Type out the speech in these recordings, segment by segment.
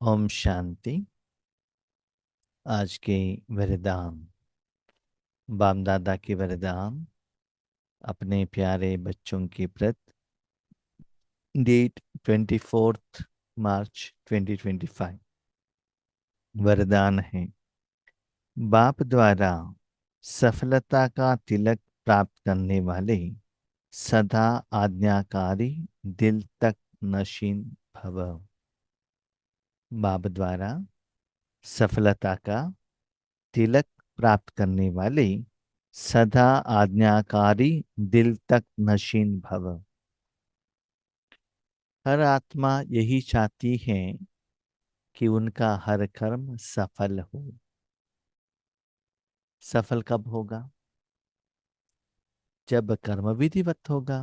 ओम शांति। आज के वरदान, बाप दादा के वरदान अपने प्यारे बच्चों के प्रति। डेट 24 मार्च 2025। वरदान है, बाप द्वारा सफलता का तिलक प्राप्त करने वाले सदा आज्ञाकारी दिल तक नशीन भव। बाप द्वारा सफलता का तिलक प्राप्त करने वाले सदा आज्ञाकारी दिल तक नशीन भव। हर आत्मा यही चाहती है कि उनका हर कर्म सफल हो। सफल कब होगा? जब कर्म विधिवत होगा,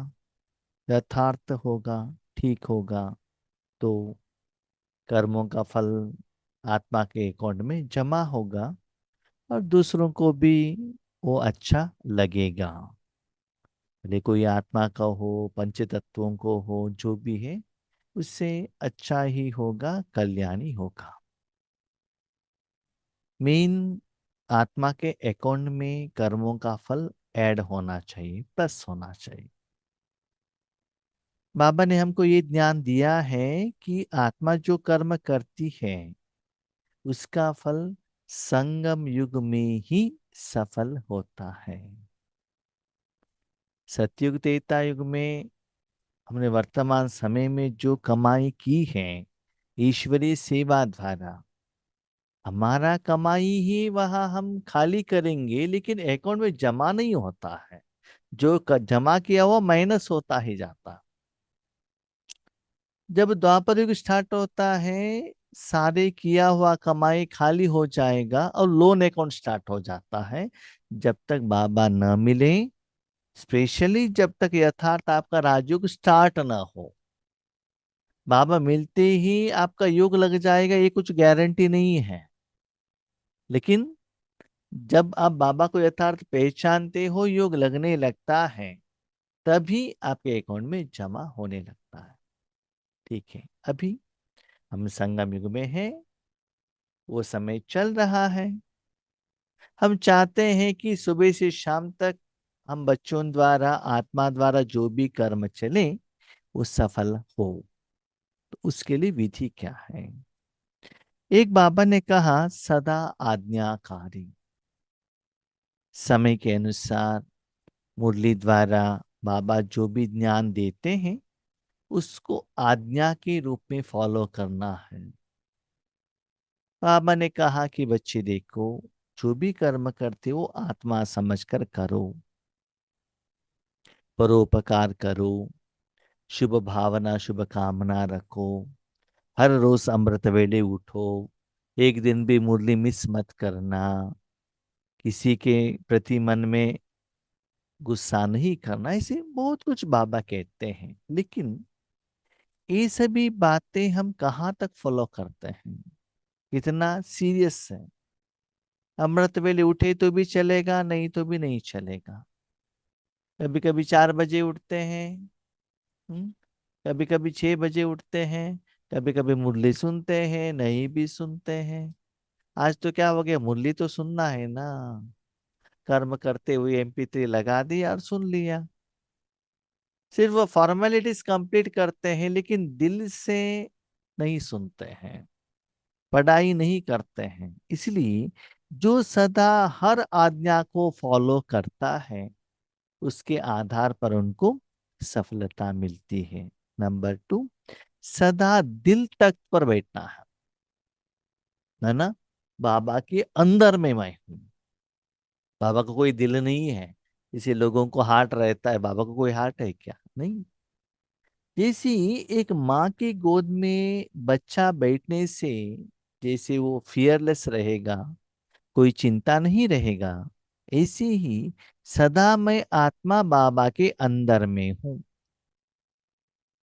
यथार्थ होगा, ठीक होगा, तो कर्मों का फल आत्मा के अकाउंट में जमा होगा और दूसरों को भी वो अच्छा लगेगा। भले कोई आत्मा का हो, पंच तत्वों को हो, जो भी है उससे अच्छा ही होगा, कल्याणी होगा। मेन आत्मा के अकाउंट में कर्मों का फल ऐड होना चाहिए, प्लस होना चाहिए। बाबा ने हमको ये ज्ञान दिया है कि आत्मा जो कर्म करती है उसका फल संगम युग में ही सफल होता है। सतयुग त्रेता युग में हमने वर्तमान समय में जो कमाई की है ईश्वरीय सेवा द्वारा, हमारा कमाई ही वहां हम खाली करेंगे, लेकिन अकाउंट में जमा नहीं होता है। जो जमा किया हुआ माइनस होता ही जाता। जब द्वापर युग स्टार्ट होता है, सारे किया हुआ कमाई खाली हो जाएगा और लोन अकाउंट स्टार्ट हो जाता है। जब तक बाबा न मिले, स्पेशली जब तक यथार्थ आपका राजयोग स्टार्ट ना हो। बाबा मिलते ही आपका योग लग जाएगा, ये कुछ गारंटी नहीं है। लेकिन जब आप बाबा को यथार्थ पहचानते हो, योग लगने लगता है, तभी आपके अकाउंट में जमा होने लगता है। ठीक है, अभी हम संगम युग में हैं, वो समय चल रहा है। हम चाहते हैं कि सुबह से शाम तक हम बच्चों द्वारा, आत्मा द्वारा जो भी कर्म चले वो सफल हो। तो उसके लिए विधि क्या है? एक बाबा ने कहा, सदा आज्ञाकारी। समय के अनुसार मुरली द्वारा बाबा जो भी ज्ञान देते हैं उसको आज्ञा के रूप में फॉलो करना है। बाबा ने कहा कि बच्चे देखो, जो भी कर्म करते हो आत्मा समझकर करो, परोपकार करो, शुभ भावना शुभ कामना रखो, हर रोज अमृत वेले उठो, एक दिन भी मुरली मिस मत करना, किसी के प्रति मन में गुस्सा नहीं करना। ऐसे बहुत कुछ बाबा कहते हैं, लेकिन ये सभी बातें हम कहाँ तक फॉलो करते हैं, कितना सीरियस है? अमृत वेले उठे तो भी चलेगा, नहीं तो भी नहीं चलेगा। कभी कभी 4 बजे उठते हैं, कभी कभी 6 बजे उठते हैं, कभी कभी मुरली सुनते हैं, नहीं भी सुनते हैं। आज तो क्या हो गया, मुरली तो सुनना है ना, कर्म करते हुए MP3 लगा दिया और सुन लिया। सिर्फ वो फॉर्मेलिटीज कंप्लीट करते हैं, लेकिन दिल से नहीं सुनते हैं, पढ़ाई नहीं करते हैं। इसलिए जो सदा हर आज्ञा को फॉलो करता है उसके आधार पर उनको सफलता मिलती है। नंबर 2, सदा दिल तख्त पर बैठना है ना। बाबा के अंदर में मैं हूं। बाबा को कोई दिल नहीं है, इसे लोगों को हार्ट रहता है, बाबा को कोई हार्ट है क्या? नहीं। जैसी एक माँ की गोद में बच्चा बैठने से जैसे वो फियरलेस रहेगा, कोई चिंता नहीं रहेगा, ऐसे ही सदा मैं आत्मा बाबा के अंदर में हूँ।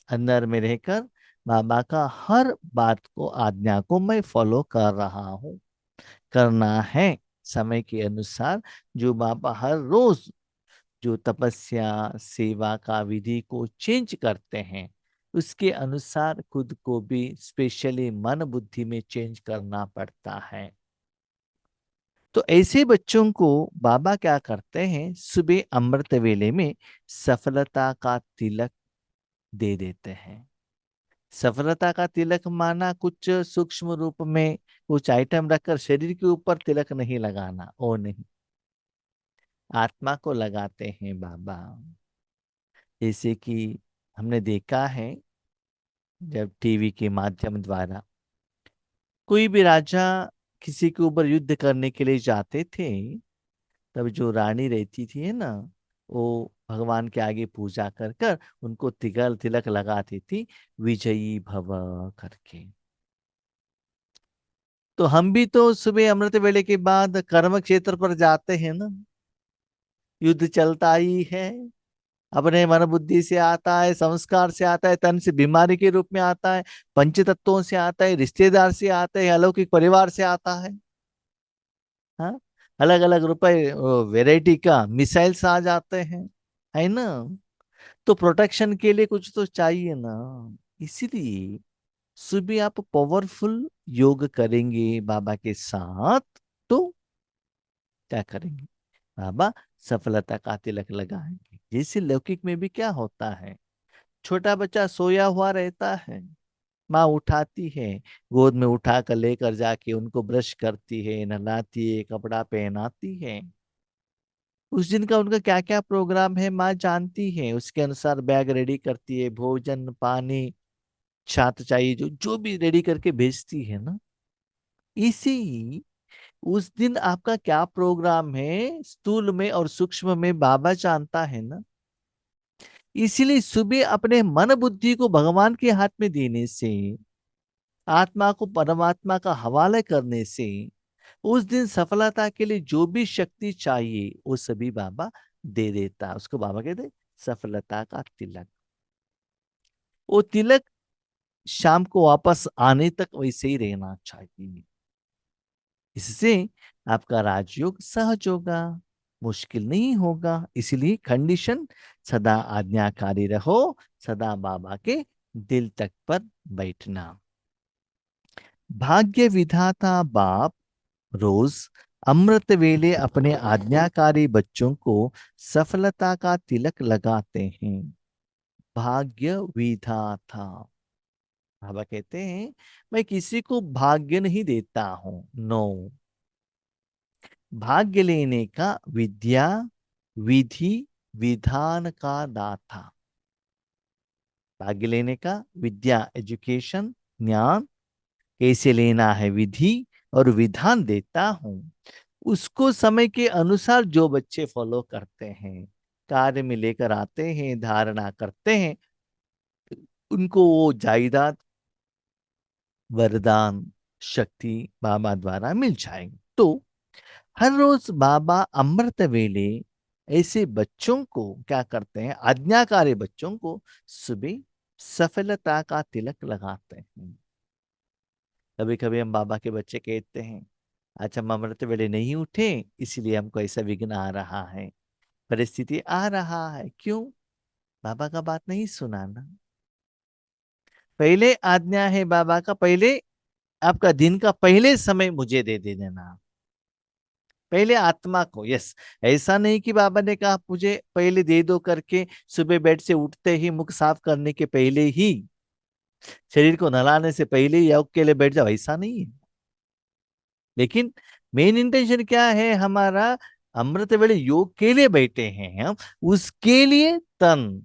अंदर में रहकर बाबा का हर बात को, आज्ञा को मैं फॉलो कर रहा हूँ। करना है समय के अनुसार। जो बाबा हर रोज जो तपस्या सेवा का विधि को चेंज करते हैं, उसके अनुसार खुद को भी स्पेशली मन बुद्धि में चेंज करना पड़ता है। तो ऐसे बच्चों को बाबा क्या करते हैं, सुबह अमृत वेले में सफलता का तिलक दे देते हैं। सफलता का तिलक माना कुछ सूक्ष्म रूप में कुछ आइटम रखकर शरीर के ऊपर तिलक नहीं लगाना, ओ नहीं, आत्मा को लगाते हैं बाबा। जैसे कि हमने देखा है, जब टीवी के माध्यम द्वारा कोई भी राजा किसी के ऊपर युद्ध करने के लिए जाते थे, तब जो रानी रहती थी है ना, वो भगवान के आगे पूजा कर कर उनको तिगल तिलक लगाती थी, विजयी भव करके। तो हम भी तो सुबह अमृत वेले के बाद कर्म क्षेत्र पर जाते हैं ना, युद्ध चलता ही है। अपने मन बुद्धि से आता है, संस्कार से आता है, तन से बीमारी के रूप में आता है, पंच तत्वों से आता है, रिश्तेदार से आता है, अलौकिक परिवार से आता है। हाँ, अलग अलग रुपए वेराइटी का मिसाइल्स आ जाते हैं, है ना। तो प्रोटेक्शन के लिए कुछ तो चाहिए ना। इसीलिए सुबह आप पावरफुल योग करेंगे बाबा के साथ, तो क्या करेंगे, बाबा सफलता का तिलक लगाएंगे। जैसे लौकिक में भी क्या होता है, छोटा बच्चा सोया हुआ रहता है, माँ उठाती है, गोद में उठा कर लेकर जाके उनको ब्रश करती है, नहलाती है, कपड़ा पहनाती है। उस दिन का उनका क्या क्या प्रोग्राम है माँ जानती है, उसके अनुसार बैग रेडी करती है, भोजन पानी छात्र चाहिए जो जो भी रेडी करके भेजती है ना। इसी उस दिन आपका क्या प्रोग्राम है, स्थूल में और सूक्ष्म में बाबा जानता है ना। इसीलिए सुबह अपने मन बुद्धि को भगवान के हाथ में देने से, आत्मा को परमात्मा का हवाले करने से, उस दिन सफलता के लिए जो भी शक्ति चाहिए वो सभी बाबा दे देता है। उसको बाबा कहते हैं सफलता का तिलक। वो तिलक शाम को वापस आने तक वैसे ही रहना चाहिए। इससे आपका राजयोग सहज होगा, मुश्किल नहीं होगा। इसलिए कंडीशन, सदा आज्ञाकारी रहो, सदा बाबा के दिल तक पर बैठना। भाग्य विधाता बाप रोज अमृत वेले अपने आज्ञाकारी बच्चों को सफलता का तिलक लगाते हैं। भाग्य विधाता, बाबा कहते हैं मैं किसी को भाग्य नहीं देता हूं, नो। भाग्य लेने का विद्या विधि विधान का दाता। भाग्य लेने का विद्या एजुकेशन ज्ञान, कैसे लेना है विधि और विधान देता हूं। उसको समय के अनुसार जो बच्चे फॉलो करते हैं, कार्य में लेकर आते हैं, धारणा करते हैं, उनको वो जायदाद वरदान शक्ति बाबा द्वारा मिल जाएंगे। तो हर रोज बाबा अमृत वेले ऐसे बच्चों को क्या करते हैं, आज्ञाकारी बच्चों को सुबह सफलता का तिलक लगाते हैं। कभी कभी हम बाबा के बच्चे कहते हैं आज हम अमृत वेले नहीं उठे, इसलिए हमको ऐसा विघ्न आ रहा है, परिस्थिति आ रहा है। क्यों, बाबा का बात नहीं सुना ना। पहले आज्ञा है बाबा का, पहले आपका दिन का पहले समय मुझे दे दे देना, पहले आत्मा को। यस, ऐसा नहीं कि बाबा ने कहा मुझे पहले दे दो करके, सुबह बेड से उठते ही मुख साफ करने के पहले ही, शरीर को नहलाने से पहले ही योग के लिए बैठ जाओ, ऐसा नहीं है। लेकिन मेन इंटेंशन क्या है हमारा, अमृत वेले योग के लिए बैठे हैं हम, उसके लिए तन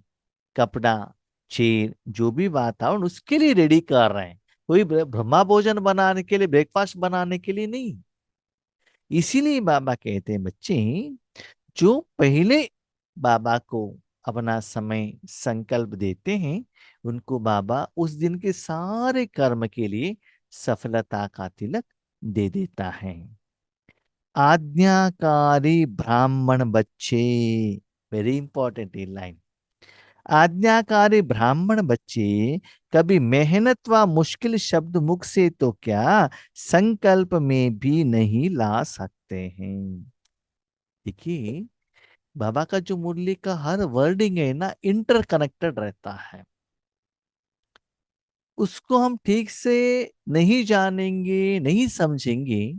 कपड़ा चेयर जो भी वातावरण उसके लिए रेडी कर रहे हैं। कोई ब्रह्मा भोजन बनाने के लिए, ब्रेकफास्ट बनाने के लिए नहीं। इसीलिए बाबा कहते हैं बच्चे जो पहले बाबा को अपना समय संकल्प देते हैं, उनको बाबा उस दिन के सारे कर्म के लिए सफलता का तिलक दे देता है। आज्ञाकारी ब्राह्मण बच्चे, वेरी इंपॉर्टेंट ये लाइन। आज्ञाकारी ब्राह्मण बच्चे कभी मेहनत व मुश्किल शब्द मुख से तो क्या, संकल्प में भी नहीं ला सकते हैं। देखिए, बाबा का जो मुरली का हर वर्डिंग है ना, इंटरकनेक्टेड रहता है। उसको हम ठीक से नहीं जानेंगे, नहीं समझेंगे,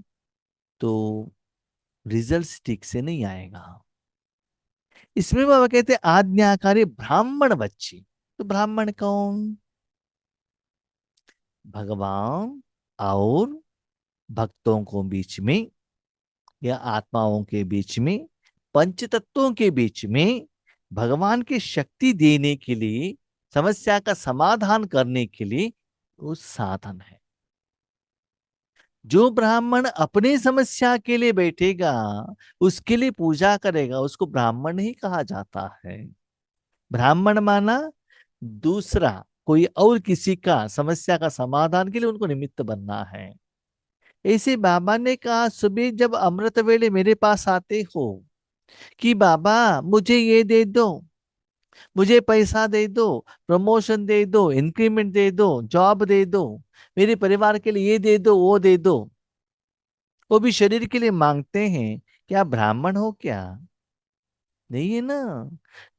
तो रिजल्ट ठीक से नहीं आएगा। इसमें बाबा कहते हैं आज्ञाकारी ब्राह्मण बच्चे। तो ब्राह्मण कौन? भगवान और भक्तों को बीच में, या आत्माओं के बीच में, पंच तत्वों के बीच में भगवान की शक्ति देने के लिए, समस्या का समाधान करने के लिए वो साधन है। जो ब्राह्मण अपनी समस्या के लिए बैठेगा, उसके लिए पूजा करेगा, उसको ब्राह्मण ही कहा जाता है। ब्राह्मण माना दूसरा कोई और किसी का समस्या का समाधान के लिए उनको निमित्त बनना है। ऐसे बाबा ने कहा, सुबह जब अमृत वेले मेरे पास आते हो कि बाबा मुझे ये दे दो, मुझे पैसा दे दो, प्रमोशन दे दो, इंक्रीमेंट दे दो, जॉब दे दो, मेरे परिवार के लिए ये दे दो, वो दे दो, वो भी शरीर के लिए मांगते हैं, क्या ब्राह्मण हो क्या? नहीं है ना।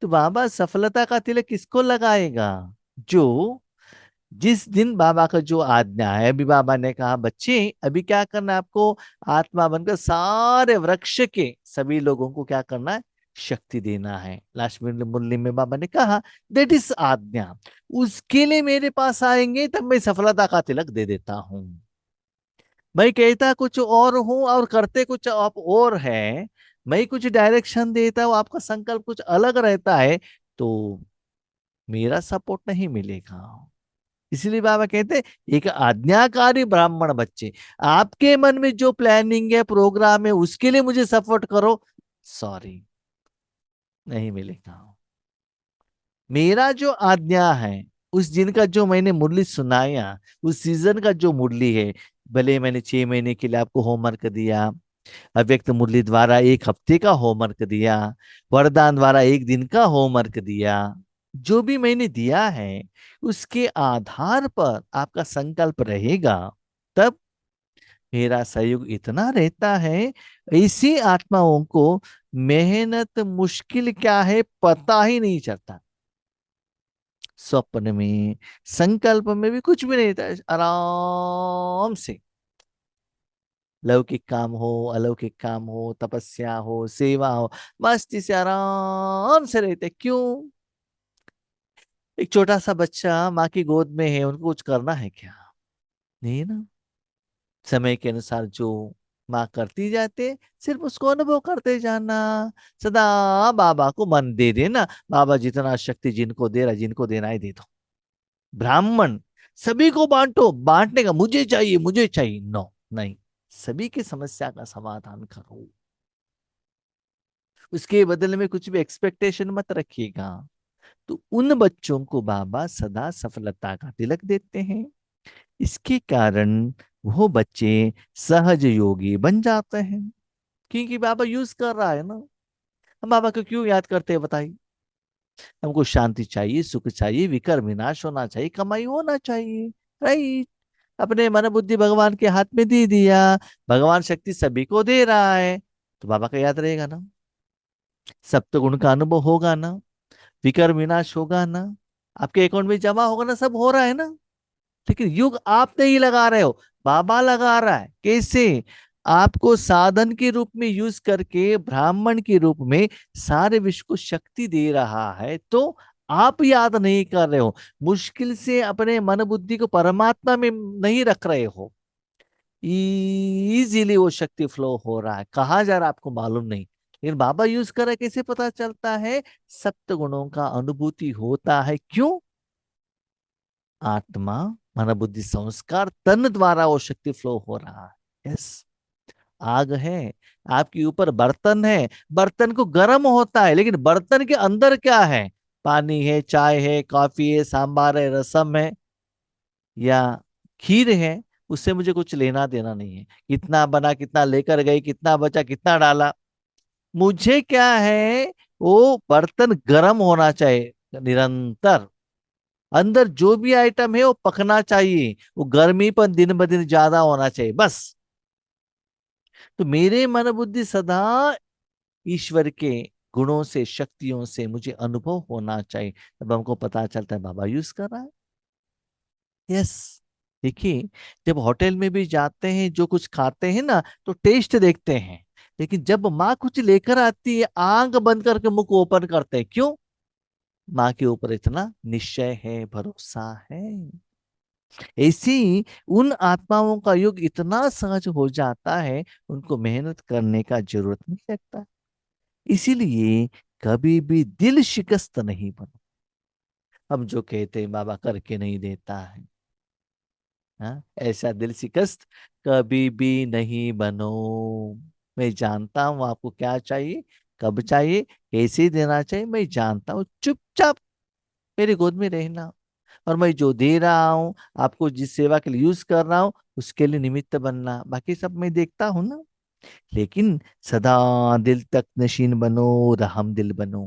तो बाबा सफलता का तिलक किसको लगाएगा? जो जिस दिन बाबा का जो आज्ञा है, अभी बाबा ने कहा बच्चे अभी क्या करना है आपको, आत्मा बनकर सारे वृक्ष के सभी लोगों को क्या करना है, शक्ति देना है। लास्ट में मुरली में बाबा ने कहा दैट इज आज्ञा, उसके लिए मेरे पास आएंगे तब मैं सफलता का तिलक दे देता हूं। मैं कहता कुछ और हूं और करते कुछ आप और है, मैं कुछ डायरेक्शन देता हूं, आपका संकल्प कुछ अलग रहता है, तो मेरा सपोर्ट नहीं मिलेगा। इसलिए बाबा कहते हैं एक आज्ञाकारी ब्राह्मण बच्चे, आपके मन में जो प्लानिंग है, प्रोग्राम है, उसके लिए मुझे सपोर्ट करो, सॉरी, नहीं मिलेगा। मेरा जो आज्ञा है, उस दिन का जो मैंने मुरली सुनाया, उस सीजन का जो मुरली है, भले मैंने 6 महीने के लिए आपको होमवर्क दिया, अव्यक्त मुरली द्वारा 1 हफ्ते का होमवर्क दिया, वरदान द्वारा 1 दिन का होमवर्क दिया, जो भी मैंने दिया है उसके आधार पर आपका संकल्प रहेगा, तब मेरा सहयोग इतना रहता है, ऐसी आत्माओं को मेहनत मुश्किल क्या है पता ही नहीं चलता। स्वप्न में, संकल्प में भी कुछ भी नहीं था, आराम से लौकिक काम हो, अलौकिक काम हो, तपस्या हो, सेवा हो, मस्ती से आराम से रहते। क्यों? एक छोटा सा बच्चा माँ की गोद में है, उनको कुछ करना है क्या? नहीं ना। समय के अनुसार जो माँ करती जाते, सिर्फ उसको अनुभव करते जाना, सदा बाबा को मन दे देना, बाबा जितना शक्ति जिनको दे रहा, जिनको देना है दे दो। ब्राह्मण सभी को बांटो, बांटने का मुझे चाहिए मुझे चाहिए, नो, नहीं, सभी की समस्या का समाधान करो, उसके बदले में कुछ भी एक्सपेक्टेशन मत रखिएगा। तो उन बच्चों को बाबा सदा सफलता का तिलक देते हैं। इसके कारण वो बच्चे सहज योगी बन जाते हैं, क्योंकि बाबा यूज कर रहा है ना। हम बाबा को क्यों याद करते हैं बताइए? हमको शांति चाहिए, सुख चाहिए, विकर विनाश होना चाहिए, कमाई होना चाहिए, राइट? अपने मन बुद्धि भगवान के हाथ में दे दिया, भगवान शक्ति सभी को दे रहा है, तो बाबा का याद रहेगा ना, सप्त गुण का अनुभव होगा ना, विकर विनाश होगा ना, आपके अकाउंट में जमा होगा ना, सब हो रहा है ना। लेकिन युग आप नहीं लगा रहे हो, बाबा लगा रहा है। कैसे? आपको साधन के रूप में यूज करके, ब्राह्मण के रूप में सारे विश्व को शक्ति दे रहा है, तो आप याद नहीं कर रहे हो, मुश्किल से अपने मन बुद्धि को परमात्मा में नहीं रख रहे हो, इजीली वो शक्ति फ्लो हो रहा है, कहाँ जा रहा है आपको मालूम नहीं, लेकिन बाबा यूज कर रहा है। कैसे पता चलता है? सप्त गुणों का अनुभूति होता है। क्यों? आत्मा, मन बुद्धि संस्कार, तन द्वारा वो शक्ति फ्लो हो रहा है। यस, आग है, आपके ऊपर बर्तन है, बर्तन को गर्म होता है, लेकिन बर्तन के अंदर क्या है? पानी है, चाय है, कॉफी है, सांबार है, रसम है, या खीर है, उससे मुझे कुछ लेना देना नहीं है, कितना बना, कितना लेकर गई, कितना बचा, कितना डाला, मुझे क्या है? वो बर्तन गर्म होना चाहिए निरंतर, अंदर जो भी आइटम है वो पकना चाहिए, वो गर्मी पर दिन ब दिन ज्यादा होना चाहिए, बस। तो मेरे मन बुद्धि सदा ईश्वर के गुणों से, शक्तियों से मुझे अनुभव होना चाहिए, तब हमको पता चलता है बाबा यूज कर रहा है। यस। देखिए, जब होटल में भी जाते हैं, जो कुछ खाते हैं ना, तो टेस्ट देखते हैं। लेकिन जब माँ कुछ लेकर आती है, आंख बंद करके मुंह को ओपन करते हैं। क्यों? माँ के ऊपर इतना निश्चय है, भरोसा है। ऐसी उन आत्माओं का युग इतना सहज हो जाता है, उनको मेहनत करने का जरूरत नहीं लगता। इसीलिए कभी भी दिल शिकस्त नहीं बनो। हम जो कहते हैं बाबा करके नहीं देता है, हाँ, ऐसा दिल शिकस्त कभी भी नहीं बनो। मैं जानता हूं आपको क्या चाहिए, कब चाहिए, कैसे देना चाहिए, मैं जानता हूँ। चुपचाप मेरी गोद में रहना, और मैं जो दे रहा हूँ आपको, जिस सेवा के लिए यूज कर रहा हूँ, उसके लिए निमित्त बनना, बाकी सब मैं देखता हूँ ना। लेकिन सदा दिल तक नशीन बनो, रहम दिल बनो।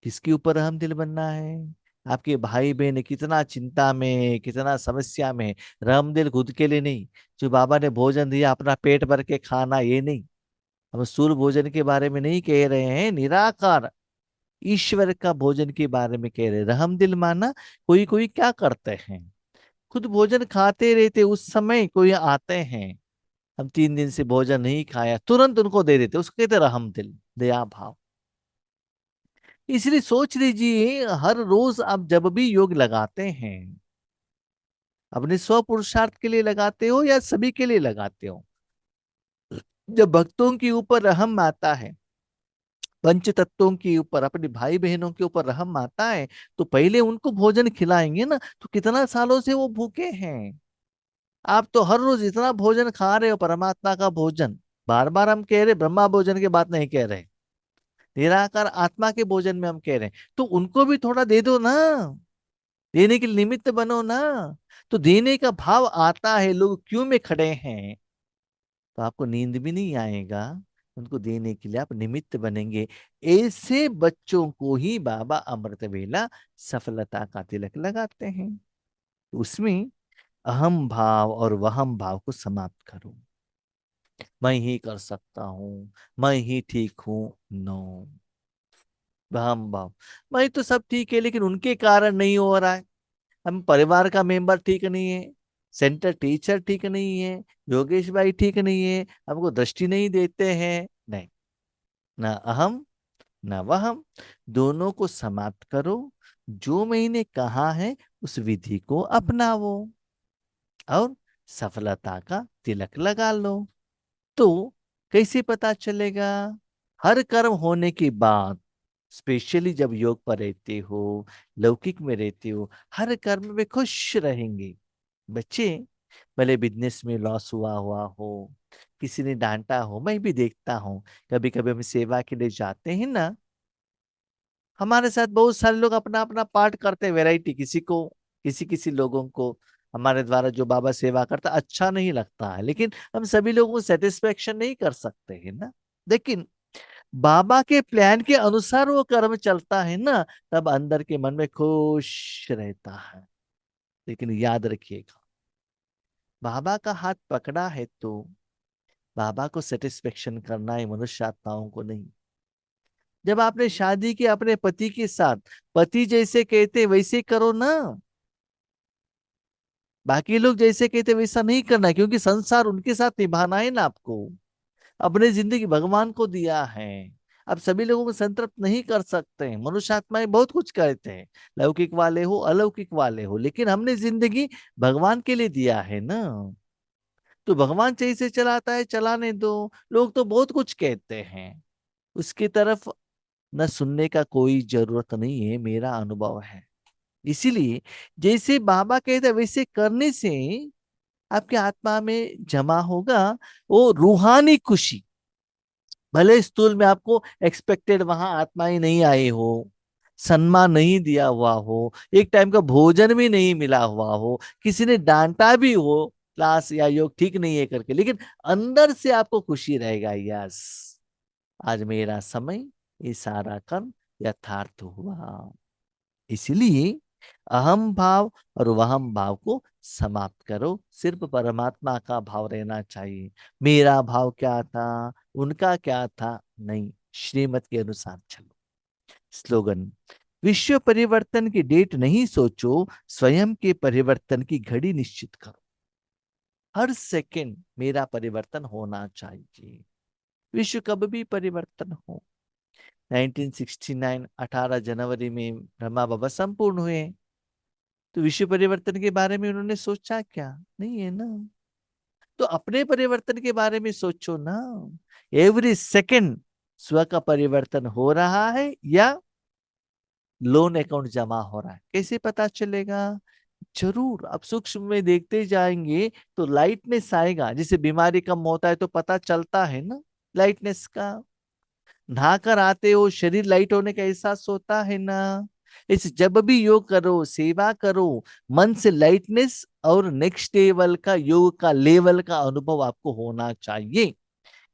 किसके ऊपर रहम दिल बनना है? आपके भाई बहन कितना चिंता में, कितना समस्या में, रहम दिल खुद के लिए नहीं। जो बाबा ने भोजन दिया अपना पेट भर के खाना, ये नहीं। हम स्थूल भोजन के बारे में नहीं कह रहे हैं, निराकार ईश्वर का भोजन के बारे में कह रहे हैं। रहम दिल माना, कोई कोई क्या करते हैं, खुद भोजन खाते रहते, उस समय कोई आते हैं, हम 3 दिन से भोजन नहीं खाया, तुरंत उनको दे देते, उसको कहते रहम दिल, दया भाव। इसलिए सोच लीजिए, हर रोज आप जब भी योग लगाते हैं, अपने स्व पुरुषार्थ के लिए लगाते हो या सभी के लिए लगाते हो, जब भक्तों के ऊपर रहम आता है, पंच तत्वों के ऊपर, अपने भाई बहनों के ऊपर रहम आता है, तो पहले उनको भोजन खिलाएंगे ना। तो कितना सालों से वो भूखे हैं, आप तो हर रोज इतना भोजन खा रहे हो, परमात्मा का भोजन। बार बार हम कह रहे, ब्रह्मा भोजन की बात नहीं कह रहे, निराकार आत्मा के भोजन में हम कह रहे हैं। तो उनको भी थोड़ा दे दो ना, देने के लिए निमित्त बनो ना। तो देने का भाव आता है, लोग क्यों में खड़े हैं, तो आपको नींद भी नहीं आएगा। उनको देने के लिए आप निमित्त बनेंगे। ऐसे बच्चों को ही बाबा अमृत वेला सफलता का तिलक लगाते हैं। तो उसमें अहम भाव और वहम भाव को समाप्त करो। मैं ही कर सकता हूँ, मैं ही ठीक हूँ, नो। वहम भाव, मैं तो सब ठीक है, लेकिन उनके कारण नहीं हो रहा है। हम परिवार का मेंबर ठीक नहीं है, सेंटर टीचर ठीक नहीं है, योगेश भाई ठीक नहीं है, हमको दृष्टि नहीं देते हैं, नहीं। ना अहम, ना वहम, दोनों को समाप्त करो। जो मैंने कहा है उस विधि को अपनाओ, और सफलता का तिलक लगा लो। तो कैसे पता चलेगा? हर कर्म होने के बाद, स्पेशली जब योग पर रहते हो, लौकिक में रहते हो, हर कर्म में खुश रहेंगे। बच्चे, भले बिजनेस में लॉस हुआ हुआ हो, किसी ने डांटा हो, मैं भी देखता हूँ। कभी कभी हम सेवा के लिए जाते हैं ना, हमारे साथ बहुत सारे लोग अपना अपना पार्ट करते हैं, वैरायटी, किसी को, किसी किसी लोगों को हमारे द्वारा जो बाबा सेवा करता अच्छा नहीं लगता है, लेकिन हम सभी लोगों को सेटिस्फेक्शन नहीं कर सकते हैं ना। लेकिन बाबा के प्लान के अनुसार वो कर्म चलता है ना, तब अंदर के मन में खुश रहता है। लेकिन याद रखिएगा, बाबा का हाथ पकड़ा है तो बाबा को सेटिस्फेक्शन करना है, मनुष्य आत्माओं को नहीं। जब आपने शादी की अपने पति के साथ, पति जैसे कहते वैसे करो ना, बाकी लोग जैसे कहते वैसा नहीं करना, क्योंकि संसार उनके साथ निभाना है ना आपको। अपने जिंदगी भगवान को दिया है, अब सभी लोगों को संतृप्त नहीं कर सकते हैं। मनुष्य आत्माएं बहुत कुछ कहते हैं, लौकिक वाले हो, अलौकिक वाले हो, लेकिन हमने जिंदगी भगवान के लिए दिया है ना। तो भगवान जैसे चलाता है चलाने दो। लोग तो बहुत कुछ कहते हैं, उसकी तरफ न सुनने का कोई जरूरत नहीं है, मेरा अनुभव है। इसीलिए जैसे बाबा कहते हैं वैसे करने से आपके आत्मा में जमा होगा वो रूहानी खुशी। भले स्थूल में आपको एक्सपेक्टेड वहां आत्माएं नहीं आए हो, सम्मान नहीं दिया हुआ हो, एक टाइम का भोजन भी नहीं मिला हुआ हो, किसी ने डांटा भी हो, क्लास या योग ठीक नहीं है करके, लेकिन अंदर से आपको खुशी रहेगा, यस, आज मेरा समय, ये सारा कर्म यथार्थ हुआ। इसलिए अहम भाव और वहम भाव को समाप्त करो, सिर्फ परमात्मा का भाव रहना चाहिए। मेरा भाव क्या था, उनका क्या था, नहीं, श्रीमत के अनुसार चलो। स्लोगन: विश्व परिवर्तन की डेट नहीं सोचो, स्वयं के परिवर्तन की घड़ी निश्चित करो। हर सेकंड मेरा परिवर्तन होना चाहिए, विश्व कब भी परिवर्तन हो। 1969 18 जनवरी में ब्रह्मा बाबा संपूर्ण हुए, तो विश्व परिवर्तन के बारे में उन्होंने सोचा क्या? नहीं है ना। तो अपने परिवर्तन के बारे में सोचो ना। एवरी सेकंड स्व का परिवर्तन हो रहा है या लोन अकाउंट जमा हो रहा है, कैसे पता चलेगा? जरूर आप सूक्ष्म में देखते जाएंगे तो लाइटनेस आएगा। जैसे बीमारी कम होता है तो पता चलता है ना लाइटनेस का। नहाकर आते हो, शरीर लाइट होने का एहसास होता है ना। इस जब भी योग करो, सेवा करो, मन से लाइटनेस और नेक्स्ट लेवल का योग का लेवल का अनुभव आपको होना चाहिए।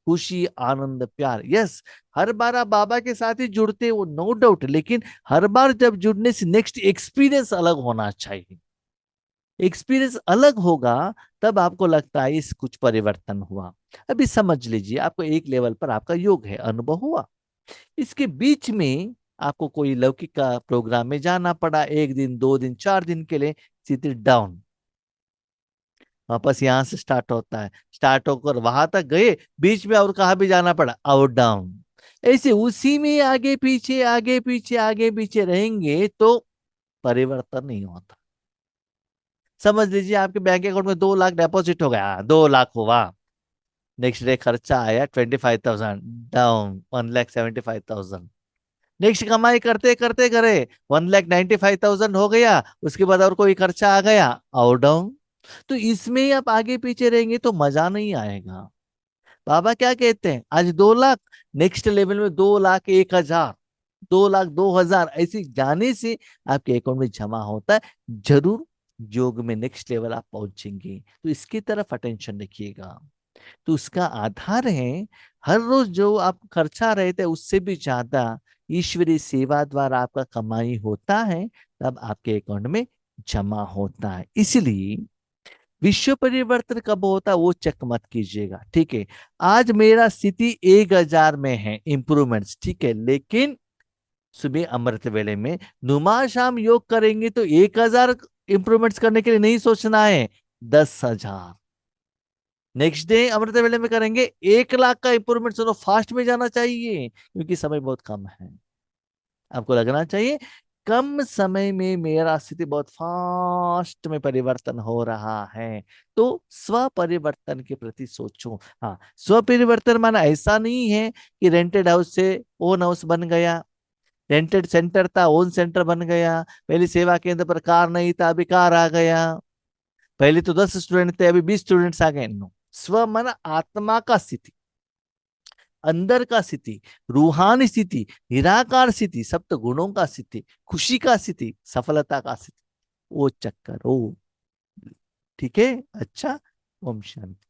खुशी, आनंद, प्यार, यस। हर बार आप बाबा के साथ ही जुड़ते हो, नो डाउट, लेकिन हर बार जब जुड़ने से नेक्स्ट एक्सपीरियंस अलग होना चाहिए। एक्सपीरियंस अलग होगा तब आपको लगता है इस कुछ परिवर्तन हुआ। अभी समझ लीजिए, आपको एक लेवल पर आपका योग है, अनुभव हुआ। इसके बीच में आपको कोई लौकिक का प्रोग्राम में जाना पड़ा, 1 दिन 2 दिन 4 दिन के लिए, सीधे डाउन। वापस यहां से स्टार्ट होता है, स्टार्ट होकर वहां तक गए, बीच में और कहाँ भी जाना पड़ा, आउट डाउन। ऐसे उसी में आगे पीछे आगे पीछे आगे पीछे रहेंगे तो परिवर्तन नहीं होता। समझ लीजिए आपके बैंक अकाउंट में 2 लाख डिपॉजिट हो गया, 2 लाख हुआ। नेक्स्ट डे खर्चा आया 25,000, डाउन 1,75,000। नेक्स्ट कमाई करते करते करे 1,95,000 हो गया, उसके बाद और कोई खर्चा आ गया, और डाउन। तो इसमें ही आप आगे पीछे रहेंगे तो मजा नहीं आएगा। बाबा क्या कहते हैं, आज 2 लाख, नेक्स्ट लेवल में 2,01,000, 2,02,000, ऐसी जाने से आपके अकाउंट में जमा होता है। जरूर योग में नेक्स्ट लेवल आप पहुंचेंगे, तो इसकी तरफ अटेंशन रखिएगा। तो उसका आधार है, हर रोज जो आप खर्चा रहे थे उससे भी ज्यादा ईश्वरीय सेवा द्वारा आपका कमाई होता है, तब आपके अकाउंट में जमा होता है। इसलिए विश्व परिवर्तन कब होता है वो चेक मत कीजिएगा, ठीक है। आज मेरा स्थिति 1,000 में है, इंप्रूवमेंट्स, ठीक है, लेकिन सुबह अमृत वेले में नुमा शाम योग करेंगे तो 1,000 इंप्रूवमेंट्स करने के लिए नहीं सोचना है, 10,000। नेक्स्ट डे अमृत वेले में करेंगे 1 लाख का इंप्रूवमेंट, सुनो फास्ट में जाना चाहिए क्योंकि समय बहुत कम है। आपको लगना चाहिए कम समय में मेरा स्थिति बहुत फास्ट में परिवर्तन हो रहा है, तो स्व परिवर्तन के प्रति सोचो। हाँ, स्व परिवर्तन माना ऐसा नहीं है कि रेंटेड हाउस से ओन हाउस बन गया, रेंटेड सेंटर था ओन सेंटर बन गया, पहले सेवा केंद्र पर कार नहीं था अभी कार आ गया, पहले तो 10 स्टूडेंट थे अभी 20 स्टूडेंट्स आ गए। नो, स्व मन आत्मा का स्थिति, अंदर का स्थिति, रूहानी स्थिति, निराकार स्थिति, सप्त गुणों का स्थिति, खुशी का स्थिति, सफलता का स्थिति, वो चक्कर हो। ठीक है, अच्छा। ओम शांति।